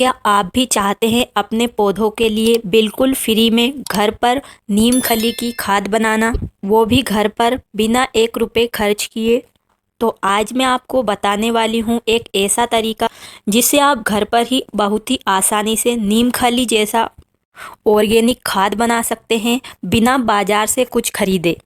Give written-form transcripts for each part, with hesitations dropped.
क्या आप भी चाहते हैं अपने पौधों के लिए बिल्कुल फ्री में घर पर नीम खली की खाद बनाना, वो भी घर पर बिना 1 रुपए खर्च किए? तो आज मैं आपको बताने वाली हूँ एक ऐसा तरीका जिससे आप घर पर ही बहुत ही आसानी से नीम खली जैसा ऑर्गेनिक खाद बना सकते हैं बिना बाजार से कुछ खरीदे।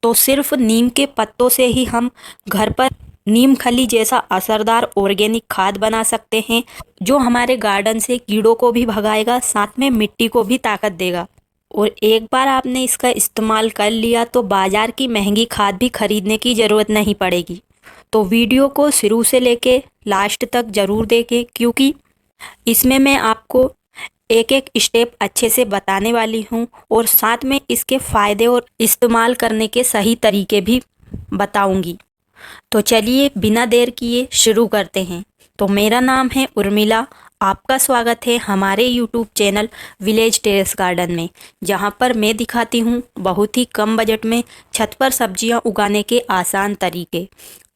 तो सिर्फ नीम के पत्तों से ही हम घर पर नीम खली जैसा असरदार ऑर्गेनिक खाद बना सकते हैं, जो हमारे गार्डन से कीड़ों को भी भगाएगा, साथ में मिट्टी को भी ताकत देगा। और एक बार आपने इसका इस्तेमाल कर लिया तो बाजार की महंगी खाद भी खरीदने की ज़रूरत नहीं पड़ेगी। तो वीडियो को शुरू से लेके लास्ट तक ज़रूर देखें, क्योंकि इसमें मैं आपको एक एक स्टेप अच्छे से बताने वाली हूँ और साथ में इसके फ़ायदे और इस्तेमाल करने के सही तरीके भी बताऊंगी। तो चलिए बिना देर किए शुरू करते हैं। तो मेरा नाम है उर्मिला, आपका स्वागत है हमारे YouTube channel village terrace garden में, जहाँ पर मैं दिखाती हूँ बहुत ही कम बजट में छत पर सब्जियाँ उगाने के आसान तरीके।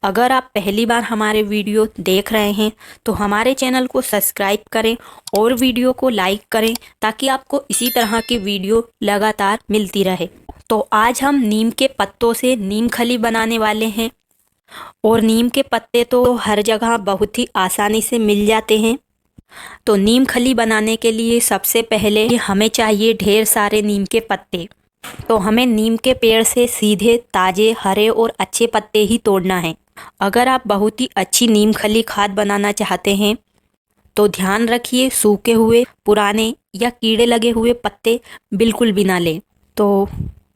अगर आप पहली बार हमारे वीडियो देख रहे हैं तो हमारे चैनल को सब्सक्राइब करें और वीडियो को लाइक करें, ताकि आपको इसी तरह की वीडियो लगातार मिलती रहे। तो आज हम नीम के पत्तों से नीम खली बनाने वाले हैं, और नीम के पत्ते तो हर जगह बहुत ही आसानी से मिल जाते हैं। तो नीम खली बनाने के लिए सबसे पहले हमें चाहिए ढेर सारे नीम के पत्ते। तो हमें नीम के पेड़ से सीधे ताज़े हरे और अच्छे पत्ते ही तोड़ना है। अगर आप बहुत ही अच्छी नीम खली खाद बनाना चाहते हैं तो ध्यान रखिए सूखे हुए, पुराने या कीड़े लगे हुए पत्ते बिल्कुल भी ना लें। तो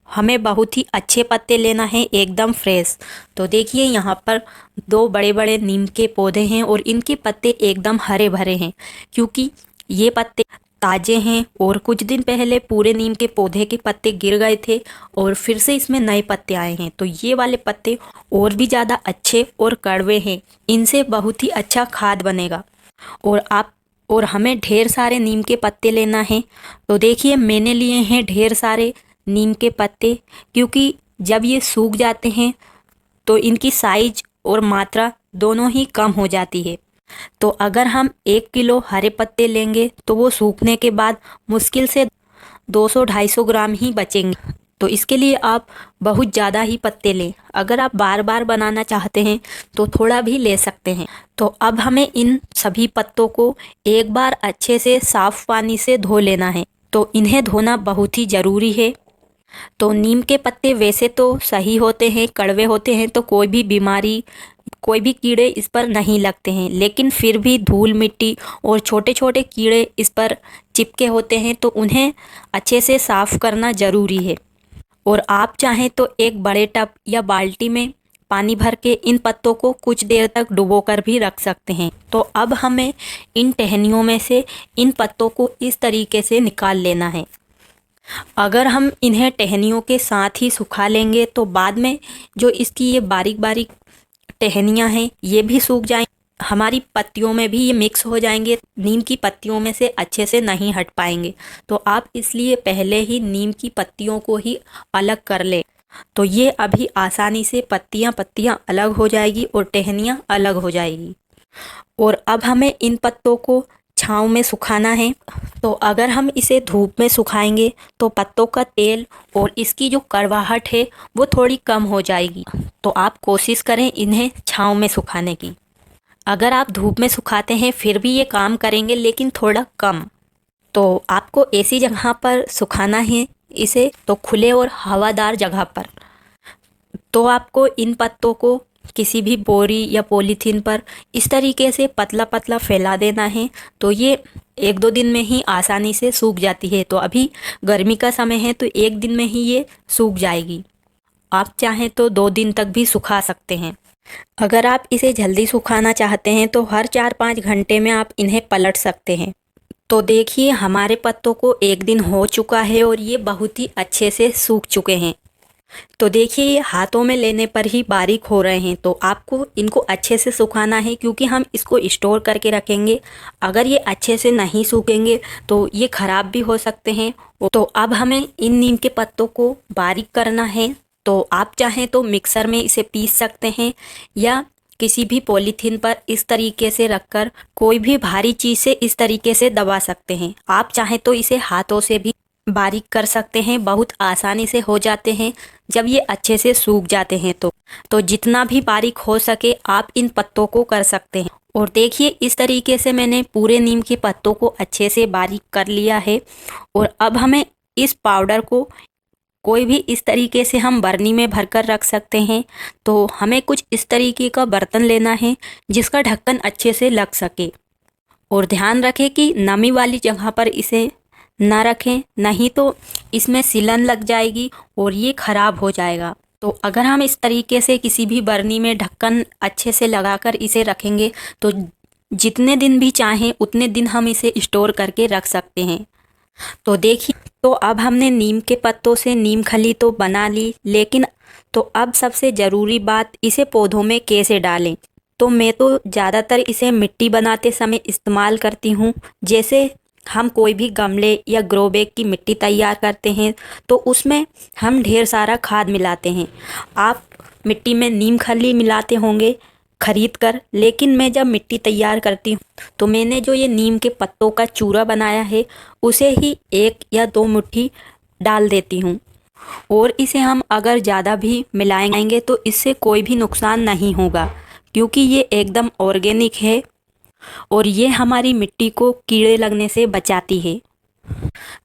हमें बहुत ही अच्छे पत्ते लेना है, एकदम फ्रेश। तो देखिए यहाँ पर 2 बड़े बड़े नीम के पौधे हैं और इनके पत्ते एकदम हरे भरे हैं, क्योंकि ये पत्ते ताज़े हैं और कुछ दिन पहले पूरे नीम के पौधे के पत्ते गिर गए थे और फिर से इसमें नए पत्ते आए हैं। तो ये वाले पत्ते और भी ज़्यादा अच्छे और कड़वे हैं, इनसे बहुत ही अच्छा खाद बनेगा। और हमें ढेर सारे नीम के पत्ते लेना है। तो देखिए मैंने लिए हैं ढेर सारे नीम के पत्ते, क्योंकि जब ये सूख जाते हैं तो इनकी साइज और मात्रा दोनों ही कम हो जाती है। तो अगर हम 1 किलो हरे पत्ते लेंगे तो वो सूखने के बाद मुश्किल से 200-250 ग्राम ही बचेंगे। तो इसके लिए आप बहुत ज़्यादा ही पत्ते लें। अगर आप बार बार बनाना चाहते हैं तो थोड़ा भी ले सकते हैं। तो अब हमें इन सभी पत्तों को एक बार अच्छे से साफ़ पानी से धो लेना है। तो इन्हें धोना बहुत ही ज़रूरी है। तो नीम के पत्ते वैसे तो सही होते हैं, कड़वे होते हैं, तो कोई भी बीमारी, कोई भी कीड़े इस पर नहीं लगते हैं, लेकिन फिर भी धूल मिट्टी और छोटे छोटे कीड़े इस पर चिपके होते हैं, तो उन्हें अच्छे से साफ़ करना ज़रूरी है। और आप चाहें तो एक बड़े टब या बाल्टी में पानी भर के इन पत्तों को कुछ देर तक डुबो कर भी रख सकते हैं। तो अब हमें इन टहनियों में से इन पत्तों को इस तरीके से निकाल लेना है। अगर हम इन्हें टहनियों के साथ ही सुखा लेंगे तो बाद में जो इसकी ये बारीक बारीक टहनियाँ हैं ये भी सूख जाएंगी, हमारी पत्तियों में भी ये मिक्स हो जाएंगे, नीम की पत्तियों में से अच्छे से नहीं हट पाएंगे। तो आप इसलिए पहले ही नीम की पत्तियों को ही अलग कर लें। तो ये अभी आसानी से पत्तियाँ अलग हो जाएगी और टहनियाँ अलग हो जाएगी। और अब हमें इन पत्तों को छांव में सुखाना है। तो अगर हम इसे धूप में सुखाएंगे तो पत्तों का तेल और इसकी जो कड़वाहट है वो थोड़ी कम हो जाएगी। तो आप कोशिश करें इन्हें छांव में सुखाने की। अगर आप धूप में सुखाते हैं फिर भी ये काम करेंगे, लेकिन थोड़ा कम। तो आपको ऐसी जगह पर सुखाना है इसे, तो खुले और हवादार जगह पर। तो आपको इन पत्तों को किसी भी बोरी या पॉलीथीन पर इस तरीके से पतला पतला फैला देना है। तो ये 1-2 दिन में ही आसानी से सूख जाती है। तो अभी गर्मी का समय है तो 1 दिन में ही ये सूख जाएगी। आप चाहें तो 2 दिन तक भी सुखा सकते हैं। अगर आप इसे जल्दी सुखाना चाहते हैं तो हर 4-5 घंटे में आप इन्हें पलट सकते हैं। तो देखिए हमारे पत्तों को 1 दिन हो चुका है और ये बहुत ही अच्छे से सूख चुके हैं। तो देखिए ये हाथों में लेने पर ही बारीक हो रहे हैं। तो आपको इनको अच्छे से सुखाना है, क्योंकि हम इसको स्टोर करके रखेंगे। अगर ये अच्छे से नहीं सूखेंगे तो ये ख़राब भी हो सकते हैं। तो अब हमें इन नीम के पत्तों को बारीक करना है। तो आप चाहें तो मिक्सर में इसे पीस सकते हैं, या किसी भी पॉलीथीन पर इस तरीके से रखकर कोई भी भारी चीज़ से इस तरीके से दबा सकते हैं। आप चाहें तो इसे हाथों से भी बारीक कर सकते हैं, बहुत आसानी से हो जाते हैं जब ये अच्छे से सूख जाते हैं। तो जितना भी बारीक हो सके आप इन पत्तों को कर सकते हैं। और देखिए इस तरीके से मैंने पूरे नीम के पत्तों को अच्छे से बारीक कर लिया है। और अब हमें इस पाउडर को कोई भी इस तरीके से हम बरनी में भरकर रख सकते हैं। तो हमें कुछ इस तरीके का बर्तन लेना है जिसका ढक्कन अच्छे से लग सके। और ध्यान रखें कि नमी वाली जगह पर इसे ना रखें, नहीं तो इसमें सिलन लग जाएगी और ये खराब हो जाएगा। तो अगर हम इस तरीके से किसी भी बरनी में ढक्कन अच्छे से लगाकर इसे रखेंगे तो जितने दिन भी चाहें उतने दिन हम इसे स्टोर करके रख सकते हैं। तो देखिए, तो अब हमने नीम के पत्तों से नीम खली तो बना ली, लेकिन तो अब सबसे ज़रूरी बात, इसे पौधों में कैसे डालें। तो मैं तो ज़्यादातर इसे मिट्टी बनाते समय इस्तेमाल करती हूँ। जैसे हम कोई भी गमले या ग्रो बैग की मिट्टी तैयार करते हैं तो उसमें हम ढेर सारा खाद मिलाते हैं। आप मिट्टी में नीम खली मिलाते होंगे खरीद कर, लेकिन मैं जब मिट्टी तैयार करती हूँ तो मैंने जो ये नीम के पत्तों का चूरा बनाया है उसे ही 1 या 2 मुट्ठी डाल देती हूँ। और इसे हम अगर ज़्यादा भी मिलाएंगे तो इससे कोई भी नुकसान नहीं होगा, क्योंकि ये एकदम ऑर्गेनिक है और ये हमारी मिट्टी को कीड़े लगने से बचाती है।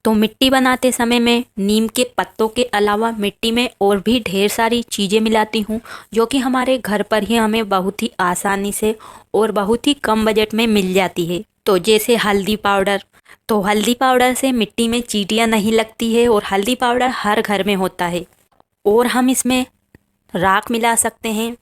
तो मिट्टी बनाते समय मैं नीम के पत्तों के अलावा मिट्टी में और भी ढेर सारी चीज़ें मिलाती हूँ जो कि हमारे घर पर ही हमें बहुत ही आसानी से और बहुत ही कम बजट में मिल जाती है। तो जैसे हल्दी पाउडर, तो हल्दी पाउडर से मिट्टी में चींटियाँ नहीं लगती है और हल्दी पाउडर हर घर में होता है। और हम इसमें राख मिला सकते हैं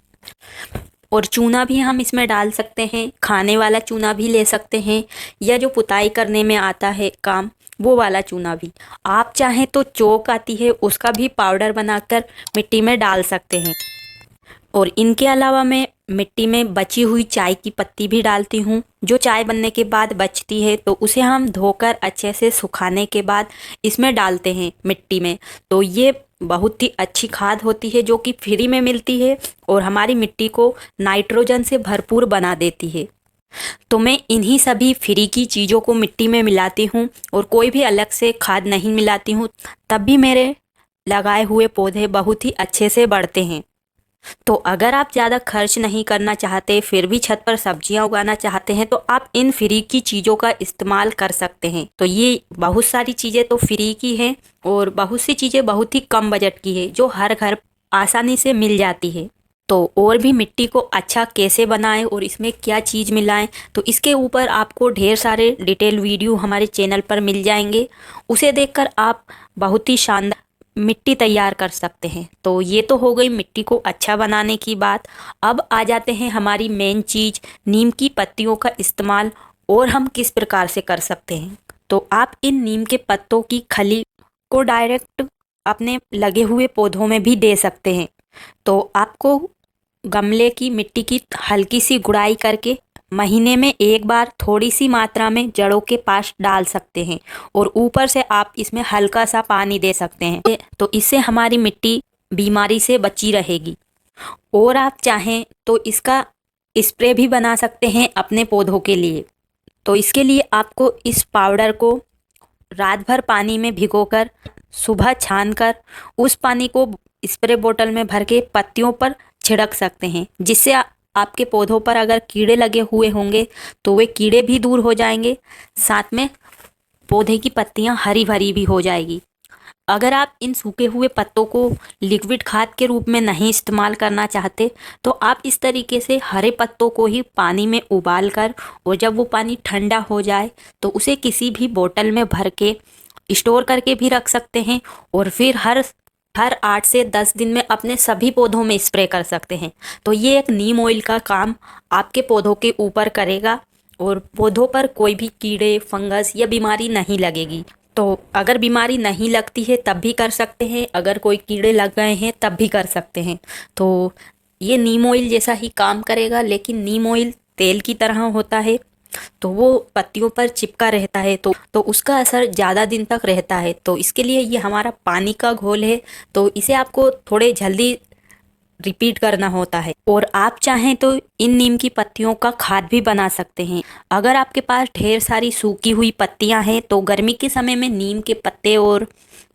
और चूना भी हम इसमें डाल सकते हैं। खाने वाला चूना भी ले सकते हैं या जो पुताई करने में आता है काम, वो वाला चूना भी। आप चाहें तो चोक आती है उसका भी पाउडर बनाकर मिट्टी में डाल सकते हैं। और इनके अलावा मैं मिट्टी में बची हुई चाय की पत्ती भी डालती हूँ। जो चाय बनने के बाद बचती है तो उसे हम धोकर अच्छे से सुखाने के बाद इसमें डालते हैं मिट्टी में। तो ये बहुत ही अच्छी खाद होती है जो कि फ्री में मिलती है और हमारी मिट्टी को नाइट्रोजन से भरपूर बना देती है। तो मैं इन्हीं सभी फ्री की चीज़ों को मिट्टी में मिलाती हूँ और कोई भी अलग से खाद नहीं मिलाती हूँ, तब भी मेरे लगाए हुए पौधे बहुत ही अच्छे से बढ़ते हैं। तो अगर आप ज़्यादा खर्च नहीं करना चाहते फिर भी छत पर सब्जियां उगाना चाहते हैं तो आप इन फ्री की चीज़ों का इस्तेमाल कर सकते हैं। तो ये बहुत सारी चीज़ें तो फ्री की हैं और बहुत सी चीज़ें बहुत ही कम बजट की है जो हर घर आसानी से मिल जाती है। तो और भी मिट्टी को अच्छा कैसे बनाएं और इसमें क्या चीज़ मिलाएं, तो इसके ऊपर आपको ढेर सारे डिटेल वीडियो हमारे चैनल पर मिल जाएंगे। उसे देखकर आप बहुत ही शानदार मिट्टी तैयार कर सकते हैं। तो ये तो हो गई मिट्टी को अच्छा बनाने की बात। अब आ जाते हैं हमारी मेन चीज़, नीम की पत्तियों का इस्तेमाल और हम किस प्रकार से कर सकते हैं। तो आप इन नीम के पत्तों की खली को डायरेक्ट अपने लगे हुए पौधों में भी दे सकते हैं। तो आपको गमले की मिट्टी की हल्की सी गुड़ाई करके महीने में एक बार थोड़ी सी मात्रा में जड़ों के पास डाल सकते हैं और ऊपर से आप इसमें हल्का सा पानी दे सकते हैं। तो इससे हमारी मिट्टी बीमारी से बची रहेगी। और आप चाहें तो इसका स्प्रे भी बना सकते हैं अपने पौधों के लिए। तो इसके लिए आपको इस पाउडर को रात भर पानी में भिगोकर सुबह छानकर उस पानी को स्प्रे बोतल में भर के पत्तियों पर छिड़क सकते हैं, जिससे आपके पौधों पर अगर कीड़े लगे हुए होंगे तो वे कीड़े भी दूर हो जाएंगे, साथ में पौधे की पत्तियां हरी भरी भी हो जाएगी। अगर आप इन सूखे हुए पत्तों को लिक्विड खाद के रूप में नहीं इस्तेमाल करना चाहते तो आप इस तरीके से हरे पत्तों को ही पानी में उबाल कर और जब वो पानी ठंडा हो जाए तो उसे किसी भी बोतल में भर के स्टोर करके भी रख सकते हैं और फिर हर 8 से 10 दिन में अपने सभी पौधों में स्प्रे कर सकते हैं। तो ये एक नीम ऑयल का काम आपके पौधों के ऊपर करेगा और पौधों पर कोई भी कीड़े, फंगस या बीमारी नहीं लगेगी। तो अगर बीमारी नहीं लगती है तब भी कर सकते हैं, अगर कोई कीड़े लग गए हैं तब भी कर सकते हैं। तो ये नीम ऑयल जैसा ही काम करेगा, लेकिन नीम ऑयल तेल की तरह होता है तो वो पत्तियों पर चिपका रहता है, तो उसका असर ज़्यादा दिन तक रहता है। तो इसके लिए ये हमारा पानी का घोल है, तो इसे आपको थोड़े जल्दी रिपीट करना होता है। और आप चाहें तो इन नीम की पत्तियों का खाद भी बना सकते हैं। अगर आपके पास ढेर सारी सूखी हुई पत्तियां हैं तो गर्मी के समय में नीम के पत्ते और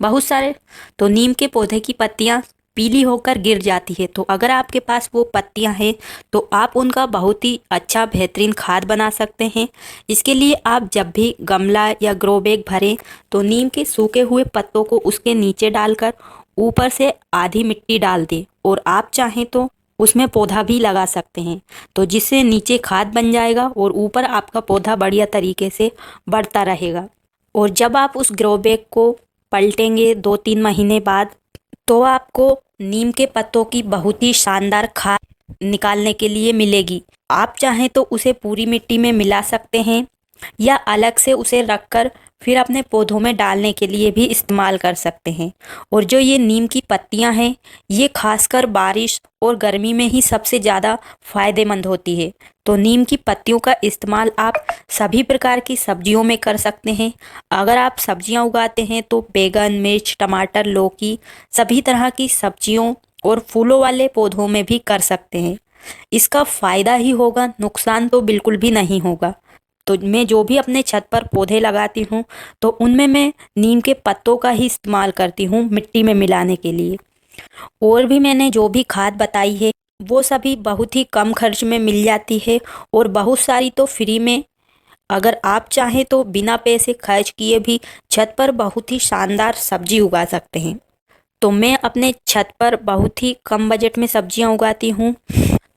बहुत सारे तो नीम के पौधे की पत्तियां पीली होकर गिर जाती है। तो अगर आपके पास वो पत्तियां हैं तो आप उनका बहुत ही अच्छा बेहतरीन खाद बना सकते हैं। इसके लिए आप जब भी गमला या ग्रो बैग भरें तो नीम के सूखे हुए पत्तों को उसके नीचे डालकर ऊपर से आधी मिट्टी डाल दें और आप चाहें तो उसमें पौधा भी लगा सकते हैं, तो जिससे नीचे खाद बन जाएगा और ऊपर आपका पौधा बढ़िया तरीके से बढ़ता रहेगा। और जब आप उस ग्रो बैग को पलटेंगे 2-3 महीने बाद तो आपको नीम के पत्तों की बहुत ही शानदार खाद निकालने के लिए मिलेगी। आप चाहें तो उसे पूरी मिट्टी में मिला सकते हैं या अलग से उसे रखकर फिर अपने पौधों में डालने के लिए भी इस्तेमाल कर सकते हैं। और जो ये नीम की पत्तियां हैं ये खासकर बारिश और गर्मी में ही सबसे ज़्यादा फायदेमंद होती है। तो नीम की पत्तियों का इस्तेमाल आप सभी प्रकार की सब्जियों में कर सकते हैं। अगर आप सब्जियां उगाते हैं तो बैगन, मिर्च, टमाटर, लौकी सभी तरह की सब्जियों और फूलों वाले पौधों में भी कर सकते हैं। इसका फ़ायदा ही होगा, नुकसान तो बिल्कुल भी नहीं होगा। तो मैं जो भी अपने छत पर पौधे लगाती हूँ तो उनमें मैं नीम के पत्तों का ही इस्तेमाल करती हूँ मिट्टी में मिलाने के लिए। और भी मैंने जो भी खाद बताई है वो सभी बहुत ही कम खर्च में मिल जाती है और बहुत सारी तो फ्री में। अगर आप चाहें तो बिना पैसे खर्च किए भी छत पर बहुत ही शानदार सब्जी उगा सकते हैं। तो मैं अपने छत पर बहुत ही कम बजट में सब्जियां उगाती हूँ।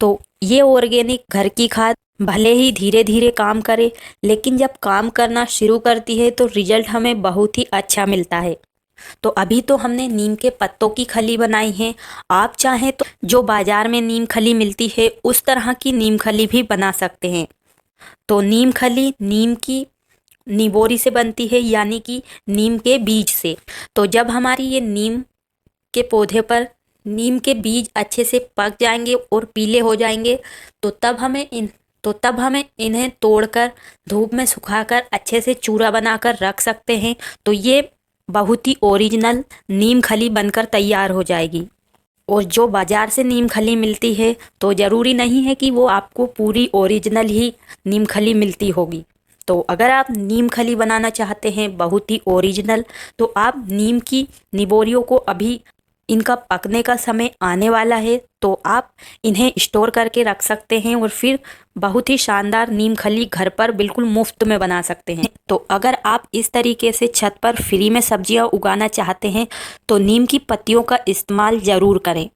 तो ये ऑर्गेनिक घर की खाद भले ही धीरे धीरे काम करे, लेकिन जब काम करना शुरू करती है तो रिजल्ट हमें बहुत ही अच्छा मिलता है। तो अभी तो हमने नीम के पत्तों की खली बनाई है। आप चाहें तो जो बाजार में नीम खली मिलती है उस तरह की नीम खली भी बना सकते हैं। तो नीम खली नीम की निबोरी से बनती है, यानी कि नीम के बीज से। तो जब हमारी ये नीम के पौधे पर नीम के बीज अच्छे से पक जाएंगे और पीले हो जाएंगे तो तब हमें इन्हें तोड़कर धूप में सुखाकर अच्छे से चूरा बनाकर रख सकते हैं। तो ये बहुत ही ओरिजिनल नीम खली बनकर तैयार हो जाएगी। और जो बाजार से नीम खली मिलती है तो ज़रूरी नहीं है कि वो आपको पूरी ओरिजिनल ही नीम खली मिलती होगी। तो अगर आप नीम खली बनाना चाहते हैं बहुत ही ओरिजिनल, तो आप नीम की निबोरियों को अभी इनका पकने का समय आने वाला है तो आप इन्हें स्टोर करके रख सकते हैं और फिर बहुत ही शानदार नीम खली घर पर बिल्कुल मुफ्त में बना सकते हैं। तो अगर आप इस तरीके से छत पर फ्री में सब्जियां उगाना चाहते हैं तो नीम की पत्तियों का इस्तेमाल ज़रूर करें।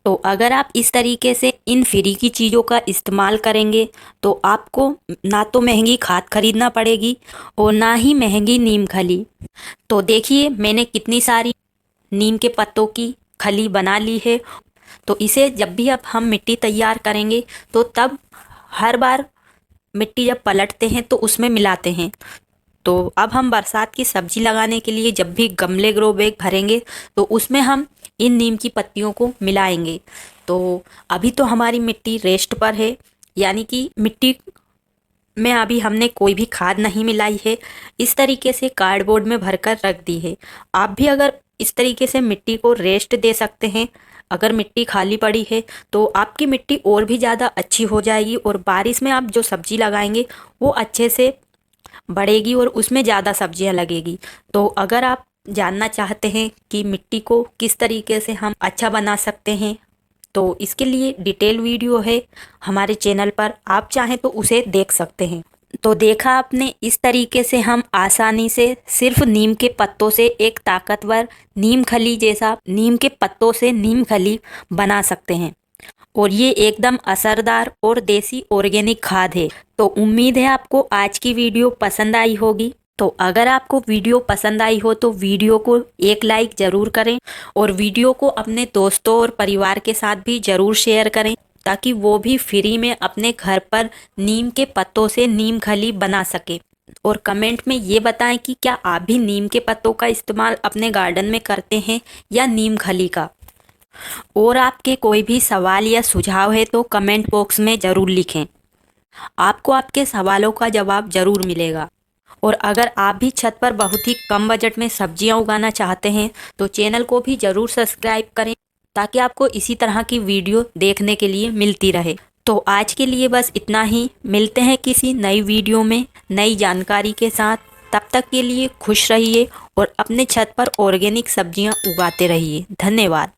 तो अगर आप इस तरीके से इन फ्री की चीज़ों का इस्तेमाल करेंगे तो आपको ना तो महंगी खाद खरीदना पड़ेगी और ना ही महंगी नीम खली। तो देखिए मैंने कितनी सारी नीम के पत्तों की खली बना ली है। तो इसे जब भी अब हम मिट्टी तैयार करेंगे तो तब हर बार मिट्टी जब पलटते हैं तो उसमें मिलाते हैं। तो अब हम बरसात की सब्जी लगाने के लिए जब भी गमले ग्रो बैग भरेंगे तो उसमें हम इन नीम की पत्तियों को मिलाएंगे। तो अभी तो हमारी मिट्टी रेस्ट पर है, यानी कि मिट्टी में अभी हमने कोई भी खाद नहीं मिलाई है। इस तरीके से कार्डबोर्ड में भरकर रख दी है। आप भी अगर इस तरीके से मिट्टी को रेस्ट दे सकते हैं। अगर मिट्टी खाली पड़ी है तो आपकी मिट्टी और भी ज़्यादा अच्छी हो जाएगी और बारिश में आप जो सब्जी लगाएंगे वो अच्छे से बढ़ेगी और उसमें ज़्यादा सब्जियां लगेगी। तो अगर आप जानना चाहते हैं कि मिट्टी को किस तरीके से हम अच्छा बना सकते हैं तो इसके लिए डिटेल वीडियो है हमारे चैनल पर, आप चाहें तो उसे देख सकते हैं। तो देखा आपने, इस तरीके से हम आसानी से सिर्फ नीम के पत्तों से एक ताकतवर नीम खली जैसा नीम के पत्तों से नीम खली बना सकते हैं। और ये एकदम असरदार और देसी ऑर्गेनिक खाद है। तो उम्मीद है आपको आज की वीडियो पसंद आई होगी। तो अगर आपको वीडियो पसंद आई हो तो वीडियो को एक लाइक ज़रूर करें और वीडियो को अपने दोस्तों और परिवार के साथ भी ज़रूर शेयर करें ताकि वो भी फ्री में अपने घर पर नीम के पत्तों से नीम खली बना सके। और कमेंट में ये बताएं कि क्या आप भी नीम के पत्तों का इस्तेमाल अपने गार्डन में करते हैं या नीम खली का। और आपके कोई भी सवाल या सुझाव है तो कमेंट बॉक्स में ज़रूर लिखें, आपको आपके सवालों का जवाब ज़रूर मिलेगा। और अगर आप भी छत पर बहुत ही कम बजट में सब्जियां उगाना चाहते हैं तो चैनल को भी ज़रूर सब्सक्राइब करें ताकि आपको इसी तरह की वीडियो देखने के लिए मिलती रहे। तो आज के लिए बस इतना ही। मिलते हैं किसी नई वीडियो में नई जानकारी के साथ। तब तक के लिए खुश रहिए और अपने छत पर ऑर्गेनिक सब्जियां उगाते रहिए। धन्यवाद।